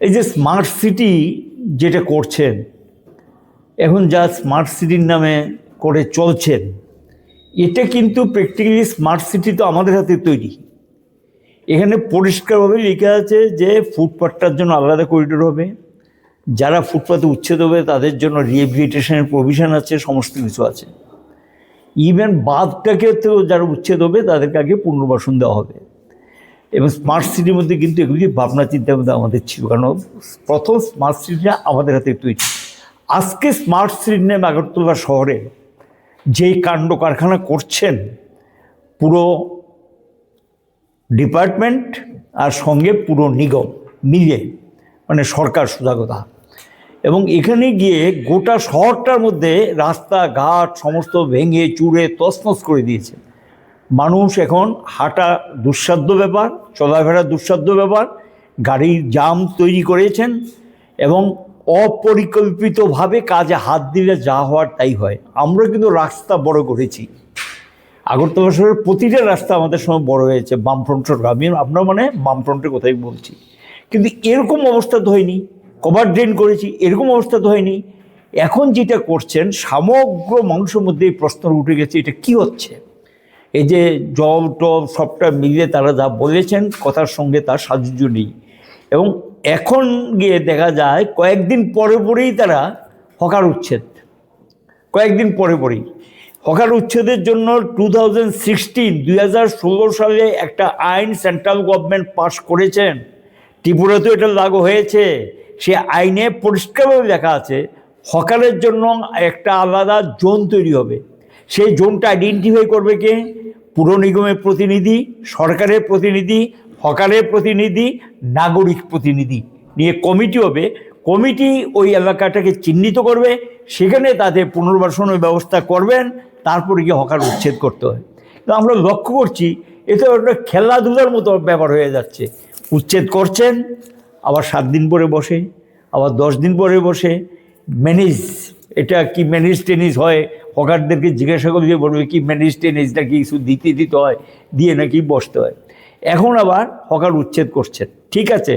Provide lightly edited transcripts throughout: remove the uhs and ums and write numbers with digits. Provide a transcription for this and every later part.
এই যে smart city যেটা করছেন, এখন যা স্মার্ট সিটির নামে করে চলছেন, এটা কিন্তু প্র্যাকটিক্যালি স্মার্ট সিটি তো আমাদের হাতে তৈরি। এখানে পরিষ্কারভাবে লেখা আছে যে ফুটপাথটার জন্য আলাদা করিডোর হবে, যারা ফুটপাথে উচ্ছেদ হবে তাদের জন্য রিহ্যাবিলিটেশনের প্রভিশন আছে, সমস্ত কিছু আছে। ইভেন বাঁধটাকে তো যারা উচ্ছেদ হবে তাদেরকে আগে পুনর্বাসন দেওয়া হবে। এবং স্মার্ট সিটির মধ্যে কিন্তু এগুলি ভাবনা চিন্তার মধ্যে আমাদের ছিল, কারণ প্রথম স্মার্ট সিটিটা আমাদের হাতে তৈরি। আজকে স্মার্ট সিটির নামে আগরতলা শহরে যেই কাণ্ড কারখানা করছেন পুরো ডিপার্টমেন্ট আর সঙ্গে পুরো নিগম মিলে, মানে সরকার সোজা কথা, এবং এখানে গিয়ে গোটা শহরটার মধ্যে রাস্তাঘাট সমস্ত ভেঙে চুরে তছনছ করে দিয়েছে। মানুষ এখন হাঁটা দুঃসাধ্য ব্যাপার, চলাফেরা দুঃসাধ্য ব্যাপার, গাড়ির জাম তৈরি করেছেন এবং অপরিকল্পিতভাবে কাজে হাত দিলে যা হওয়ার তাই হয়। আমরা কিন্তু রাস্তা বড় করেছি, আগরতলা শহরের প্রতিটা রাস্তা আমাদের সময় বড় হয়েছে বামফ্রন্ট সরকার, আমি আপনার মানে বামফ্রন্টের কথাই বলছি, কিন্তু এরকম অবস্থা তো হয়নি। কভার ড্রেন করেছি, এরকম অবস্থা তো হয়নি। এখন যেটা করছেন সমগ্র মানুষের মধ্যে এই প্রশ্ন উঠে গেছে, এটা কি হচ্ছে? এই যে জব টব সবটা মিলিয়ে তারা যা বলেছেন কথার সঙ্গে তার সাযুজ্য নেই। এবং এখন গিয়ে দেখা যায় কয়েকদিন পরে পরেই তারা হকার উচ্ছেদ, কয়েকদিন পরে পরেই হকার উচ্ছেদের জন্য 2016 সালে একটা আইন সেন্ট্রাল গভর্নমেন্ট পাস করেছেন, ত্রিপুরাতেও এটা লাগু হয়েছে। সে আইনে পরিষ্কারভাবে লেখা আছে হকারের জন্য একটা আলাদা জোন তৈরি হবে। সেই জোনটা আইডেন্টিফাই করবে কে? পুর নিগমের প্রতিনিধি, সরকারের প্রতিনিধি, হকারের প্রতিনিধি, নাগরিক প্রতিনিধি নিয়ে কমিটি হবে। কমিটি ওই এলাকাটাকে চিহ্নিত করবে, সেখানে তাদের পুনর্বাসনের ব্যবস্থা করবেন, তারপরে গিয়ে হকার উচ্ছেদ করতে হয়। তো আমরা লক্ষ্য করছি এটা একটা খেলাধুলার মতো ব্যাপার হয়ে যাচ্ছে। উচ্ছেদ করছেন, আবার 7 দিন পরে বসে, আবার 10 দিন পরে বসে ম্যানেজ। এটা কি ম্যানেজ টেনিস হয়? হকারদেরকে জিজ্ঞাসা করলে বলবে কি ম্যানেজ টেনিসটা কি কিছু দিতে হয়, দিয়ে নাকি বসতে হয়। এখন আবার হকার উচ্ছেদ করছেন। ঠিক আছে,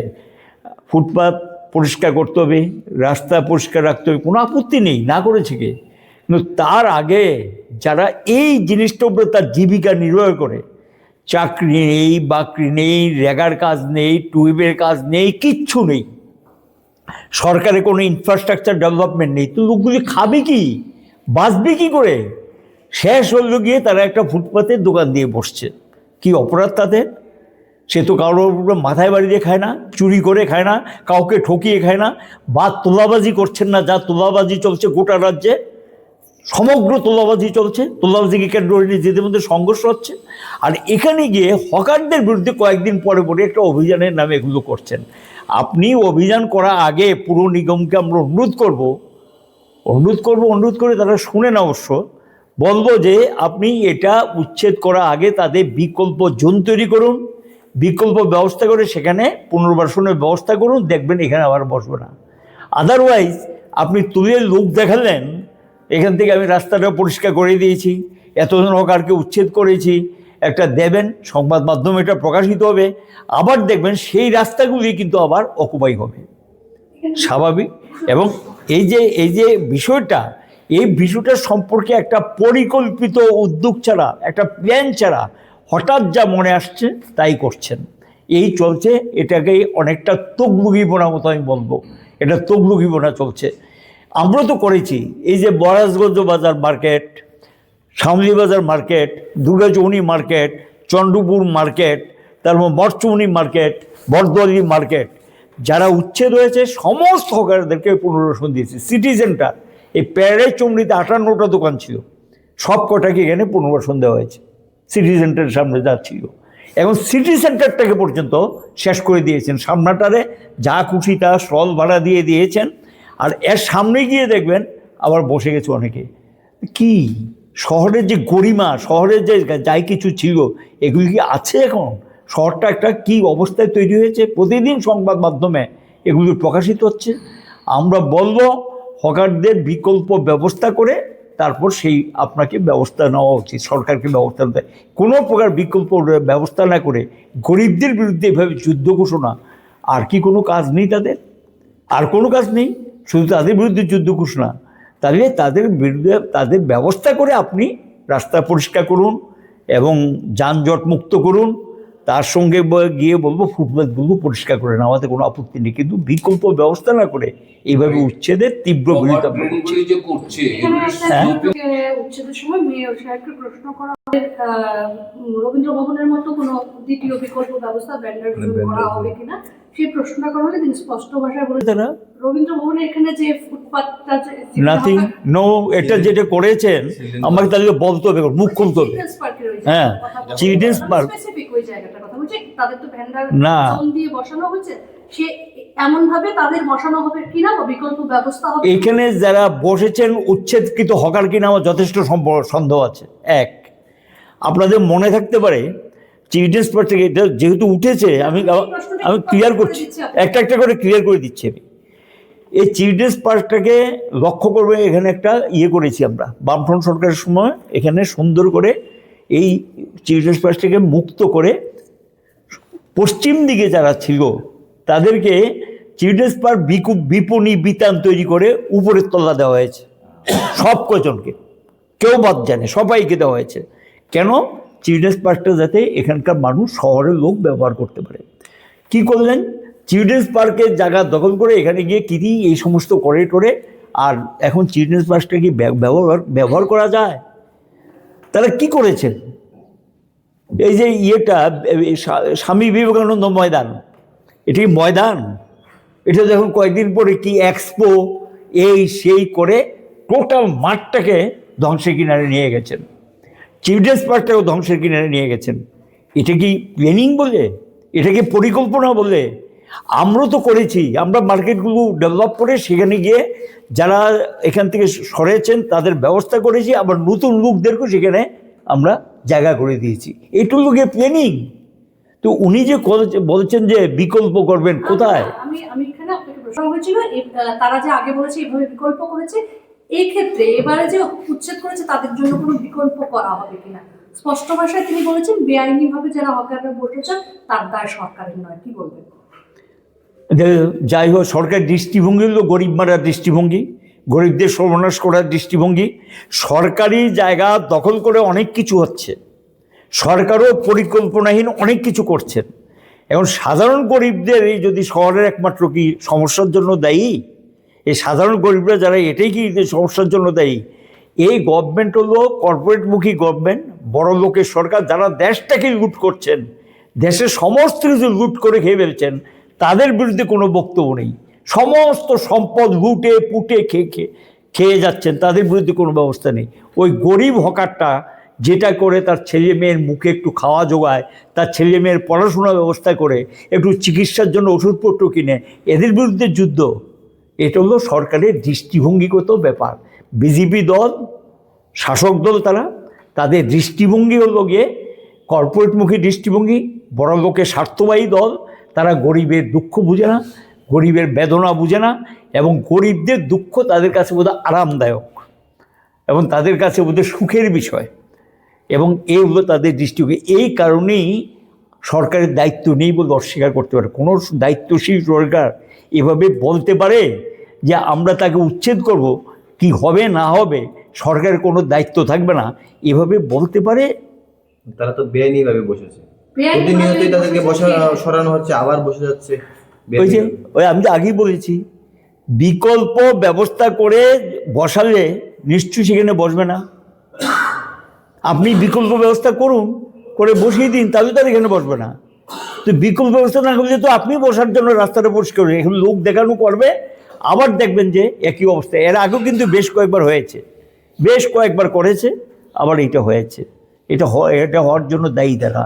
ফুটপাথ পরিষ্কার করতে হবে, রাস্তা পরিষ্কার রাখতে হবে, কোনো আপত্তি নেই, না করেছে কে? কিন্তু তার আগে যারা এই জিনিসটার উপরে তার জীবিকা নির্বাহ করে, চাকরি নেই, বাকরি নেই, রেগার কাজ নেই, টুইবের কাজ নেই, কিচ্ছু নেই, সরকারের কোনো ইনফ্রাস্ট্রাকচার ডেভেলপমেন্ট নেই, তো লোকগুলি খাবে কি, বাঁচবে কি করে? শেষ হলো গিয়ে তারা একটা ফুটপাতের দোকান দিয়ে বসছে। কি অপরাধ তাদের? সে তো কারোর উপরে মাথায় বাড়ি দিয়ে খায় না, চুরি করে খায় না, কাউকে ঠকিয়ে খায় না, বা তোলাবাজি করছেন না। যা তোলাবাজি চলছে গোটা রাজ্যে, সমগ্র তোলাবাজি চলছে, তোলাবাজিকে কেন্দ্র করে নিজেদের মধ্যে সংঘর্ষ হচ্ছে। আর এখানে গিয়ে হকারদের বিরুদ্ধে কয়েকদিন পরে পরে একটা অভিযানের নামে এগুলো করছেন। আপনি অভিযান করার আগে পুর নিগমকে আমরা অনুরোধ করে তারা শুনেন, অবশ্য বলবো যে আপনি এটা উচ্ছেদ করার আগে তাদের বিকল্প জোন তৈরি করুন, বিকল্প ব্যবস্থা করে সেখানে পুনর্বাসনের ব্যবস্থা করুন, দেখবেন এখানে আবার বসবে না। আদারওয়াইজ আপনি তুলে লোক দেখালেন এখান থেকে আমি রাস্তাটা পরিষ্কার করে দিয়েছি, এতজন হকারকে উচ্ছেদ করেছি, একটা দেবেন, সংবাদ মাধ্যমে এটা প্রকাশিত হবে, আবার দেখবেন সেই রাস্তাগুলি কিন্তু আবার অকুপাই হবে, স্বাভাবিক। এবং এই যে বিষয়টা সম্পর্কে একটা পরিকল্পিত উদ্যোগ ছাড়া, একটা প্ল্যান ছাড়া হঠাৎ যা মনে আসছে তাই করছেন, এই চলছে। এটাকে অনেকটা তগলুগিপনা মতো আমি বলবো, এটা তগলুগিপনা চলছে। আমরা তো করেছি, এই যে বরাজগঞ্জ বাজার মার্কেট, শামলি বাজার মার্কেট, দুর্গাচৌনি মার্কেট, চন্দ্রপুর মার্কেট, তারপর মঠচৌনি মার্কেট, বরদলি মার্কেট, যারা উচ্ছেদ হয়েছে সমস্ত হকারদেরকে পুনর্বাসন দিয়েছে। সিটি সেন্টার, এই প্যারাডাইজ চৌমুহনীতে 58টা দোকান ছিল, সব কটাকে এখানে পুনর্বাসন দেওয়া হয়েছে। সিটি সেন্টারের সামনে যা ছিল, এখন সিটি সেন্টারটাকে পর্যন্ত শেষ করে দিয়েছেন, সামনাটারে যা খুশি তা স্টল ভাড়া দিয়ে দিয়েছেন। আর এর সামনে গিয়ে দেখবেন আবার বসে গেছে অনেকে। কি শহরের যে গরিমা, শহরের যে যাই কিছু ছিল, এগুলি কি আছে এখন? শহরটা একটা কি অবস্থায় তৈরি হয়েছে, প্রতিদিন সংবাদ মাধ্যমে এগুলি প্রকাশিত হচ্ছে। আমরা বলবো হকারদের বিকল্প ব্যবস্থা করে তারপর সেই আপনাকে ব্যবস্থা নেওয়া উচিত, সরকারকে ব্যবস্থা নিতে। কোনো প্রকার বিকল্প ব্যবস্থা না করে গরিবদের বিরুদ্ধে এভাবে যুদ্ধ ঘোষণা, আর কি কোনো কাজ নেই তাদের? আর কোনো কাজ নেই, শুধু তাদের বিরুদ্ধে যুদ্ধ ঘোষণা। তাহলে তাদের বিরুদ্ধে তাদের ব্যবস্থা করে আপনি রাস্তা পরিষ্কার করুন এবং যানজট মুক্ত করুন, তার সঙ্গে গিয়ে বলবো ফুটপাথগুলো পরিষ্কার করে নেওয়া, আমাদের কোনো আপত্তি নেই, কিন্তু বিকল্প ব্যবস্থা না করে এইভাবে উচ্ছেদের তীব্র বিরোধিতা করছে। উচ্ছেদের সময় মেয়র সাহেবকে প্রশ্ন করা রবীন্দ্র ভবনের মতো কোনো দ্বিতীয় বিকল্প ব্যবস্থা ভেন্ডার করা হবে কিনা, সেই প্রশ্নটা করা হলে তিনি স্পষ্ট ভাষায় বলেছেন রবীন্দ্র ভবনের এখানে যে ফুটপাথটা নাথিং নো, এটা যেটা করেছেন আমাকে তাহলে বলতে হবে, মুখ খুলতে হবে। হ্যাঁ, চিলড্রেন্স পার্ক স্পেসিফিক ওই জায়গাটার কথা বলছি, তাদের তো ভেন্ডার না জোন দিয়ে বসানো হয়েছে, সে এমন ভাবে তাদের বসানো হবে কিনা বা বিকল্প ব্যবস্থা হবে। এখানে যারা বসেছেন উচ্ছেদকৃত হকার কিনা আমার যথেষ্ট সন্দেহ আছে। এক, আপনাদের মনে থাকতে পারে চিলড্রেন্স পার্ক থেকে এটা যেহেতু উঠেছে, আমি ক্লিয়ার করছি, একটা একটা করে ক্লিয়ার করে দিচ্ছি আমি। এই চিলড্রেন্স পার্কটাকে লক্ষ্য করবে, এখানে একটা করেছি আমরা বামফ্রন্ট সরকারের সময়, এখানে সুন্দর করে এই চিলড্রেন্স পার্কটাকে মুক্ত করে পশ্চিম দিকে যারা ছিল তাদেরকে চিলড্রেন্স পার্ক বিপণী বিতান তৈরি করে উপরের তলা দেওয়া হয়েছে, সব কজনকে, কেউ বাদ জানে, সবাইকে দেওয়া হয়েছে। কেন? চিলড্রেন্স পার্কটা যাতে এখানকার মানুষ, শহরের লোক ব্যবহার করতে পারে। কি করলেন? চিলড্রেন্স পার্কের জায়গা দখল করে এখানে গিয়ে কিরি এই সমস্ত করে টোরে, আর এখন চিলড্রেন্স পার্কটা কি ব্যবহার করা যায়? তারা কি করেছেন? এই যে স্বামী বিবেকানন্দ ময়দান, এটি ময়দান, এটা দেখুন কয়েকদিন পরে কি এক্সপো এই সেই করে টোটাল মাঠটাকে ধ্বংসের কিনারে নিয়ে গেছেন, চিলড্রেন্স পার্কটাও ধ্বংসের কিনারে নিয়ে গেছেন। এটা কি প্ল্যানিং বলে? এটা কি পরিকল্পনা বলে? আমরা তো করেছি, আমরা মার্কেটগুলো ডেভেলপ করে সেখানে গিয়ে যারা এখান থেকে সরেছেন তাদের ব্যবস্থা করেছি, আবার নতুন লোকদেরকেও সেখানে আমরা জায়গা করে দিয়েছি। এইটুকু গিয়ে প্ল্যানিং। তো উনি যে বলছেন যে বিকল্প করবেন, কোথায়? আমি এখানে আপনাকে প্রশ্ন হয়েছিল, তারা যে আগে বলেছে এইভাবে বিকল্প করেছে, এই ক্ষেত্রে এবারে যে উচ্ছেদ করেছে তাদের জন্য কোনো বিকল্প করা হবে কিনা? স্পষ্ট ভাষায় তিনি বলেছেন বেআইনি ভাবে যারা হকাররা বসেছেন তার দায় সরকারের নয়, কি বলবেন? যাই হোক, সরকারের দৃষ্টিভঙ্গি হলো গরিব মারার দৃষ্টিভঙ্গি, গরিবদের সর্বনাশ করার দৃষ্টিভঙ্গি। সরকারি জায়গা দখল করে অনেক কিছু হচ্ছে, সরকারও পরিকল্পনাহীন অনেক কিছু করছেন। এখন সাধারণ গরিবদের এই যদি শহরের একমাত্র কি সমস্যার জন্য দায়ী? এই সাধারণ গরিবরা যারা, এটাই কি সমস্যার জন্য দায়ী? এই গভর্নমেন্ট হলো কর্পোরেটমুখী গভর্নমেন্ট, বড় লোকের সরকার, যারা দেশটাকে লুট করছেন, দেশের সমস্ত কিছু লুট করে খেয়ে ফেলছেন, তাদের বিরুদ্ধে কোনো বক্তব্য নেই। সমস্ত সম্পদ লুটে পুটে খেয়ে যাচ্ছেন, তাদের বিরুদ্ধে কোনো ব্যবস্থা নেই। ওই গরিব হকারটা যেটা করে তার ছেলে মেয়ের মুখে একটু খাওয়া জোগায়, তার ছেলে মেয়ের পড়াশোনার ব্যবস্থা করে, একটু চিকিৎসার জন্য ওষুধপত্র কিনে, এদের বিরুদ্ধে যুদ্ধ, এটা হলো সরকারের দৃষ্টিভঙ্গিগত ব্যাপার। বিজেপি দল, শাসক দল, তাদের দৃষ্টিভঙ্গি হলো গিয়ে কর্পোরেটমুখী দৃষ্টিভঙ্গি, বড় লোকের স্বার্থবাহী দল। তারা গরিবের দুঃখ বুঝে না, গরিবের বেদনা বুঝে না, এবং গরিবদের দুঃখ তাদের কাছে বোধহয় আরামদায়ক এবং তাদের কাছে বোধহয় সুখের বিষয়, এবং এই হলো তাদের দৃষ্টিভঙ্গি। এই কারণেই সরকারের দায়িত্ব নেই বলে অস্বীকার করতে পারে। কোনো দায়িত্বশীল সরকার এভাবে বলতে পারে যে আমরা তাকে উচ্ছেদ করব, কি হবে না হবে সরকারের কোনো দায়িত্ব থাকবে না, এভাবে বলতে পারে? তারা তো বেআইনিভাবে বসেছে, প্রতিনিয়তই তাদেরকে সরানো হচ্ছে, আবার বসে যাচ্ছে। ওই আমি তো আগেই বলেছি, বিকল্প ব্যবস্থা করে বসালে নিশ্চয়ই সেখানে বসবে না। আপনি বিকল্প ব্যবস্থা করুন, করে বসিয়ে দিন, তাহলে তার এখানে বসবে না। তো বিকল্প ব্যবস্থা না করলে তো আপনি বসার জন্য রাস্তাটা পরিষ্কার করবেন, এখন লোক দেখানো করবে, আবার দেখবেন যে একই অবস্থা। এর আগেও কিন্তু বেশ কয়েকবার হয়েছে, বেশ কয়েকবার করেছে, আবার এটা হয়েছে। এটা হওয়ার জন্য দায়ী তারা।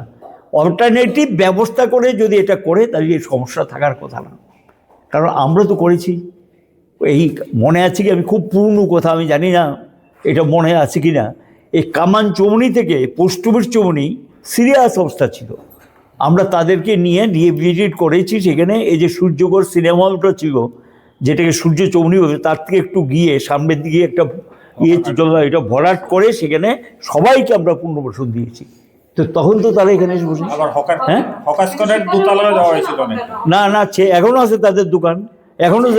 অল্টারনেটিভ ব্যবস্থা করে যদি এটা করে, তাহলে এই সমস্যা থাকার কথা না। কারণ আমরা তো করেছি। এই মনে আছে কি, আমি খুব পুরনো কথা, আমি জানি না এটা মনে আছে কি না, এই কামান চৌমনি থেকে পোস্ট অফিস চৌমনি সিরিয়াস অবস্থা ছিল, আমরা তাদেরকে নিয়ে রিহেবিলিটেট করেছি। সেখানে এই যে সূর্যগড় সিনেমা হলটা ছিল, যেটাকে সূর্য চৌমনি বলে, তার থেকে একটু গিয়ে সামনের দিকে একটা এটা ভরাট করে সেখানে সবাইকে আমরা পুনর্বাসন দিয়েছি। তো তখন তো তারা এখানে এসে বসে, হ্যাঁ, না না, এখনো আছে তাদের দোকান। এখনও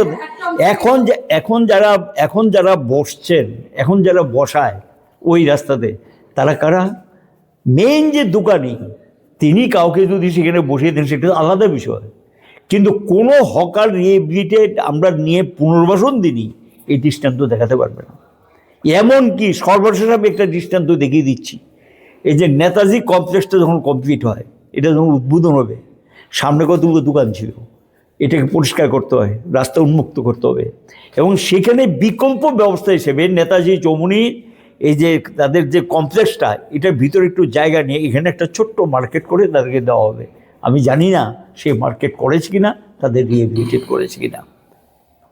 এখন যারা বসছেন, এখন যারা বসায় ওই রাস্তাতে, তারা কারা? মেইন যে দোকানি, তিনি কাউকে যদি সেখানে বসিয়ে দেন সেটা আলাদা বিষয়, কিন্তু কোনো হকার রিহেবিলিটেট আমরা নিয়ে পুনর্বাসন দিনই এই দৃষ্টান্ত দেখাতে পারবে না। এমনকি সর্বশেষ আমি একটা দৃষ্টান্ত দেখিয়ে দিচ্ছি। এই যে নেতাজি কমপ্লেক্সটা যখন কমপ্লিট হয়, এটা যখন উদ্বোধন হবে, সামনে কতগুলো দোকান ছিল, এটাকে পরিষ্কার করতে হয়, রাস্তা উন্মুক্ত করতে হবে, এবং সেখানে বিকল্প ব্যবস্থা হিসেবে নেতাজি চৌমুহনী এই যে তাদের যে কমপ্লেক্সটা, এটার ভিতরে একটু জায়গা নিয়ে এখানে একটা ছোট্ট মার্কেট করে তাদেরকে দেওয়া হবে। আমি জানি না সে মার্কেট করেছে কিনা, তাদের রিহেবিলিটেট করেছে কিনা।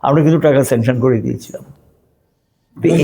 আমরা কিন্তু টাকা স্যাংশন করে দিয়েছিলাম।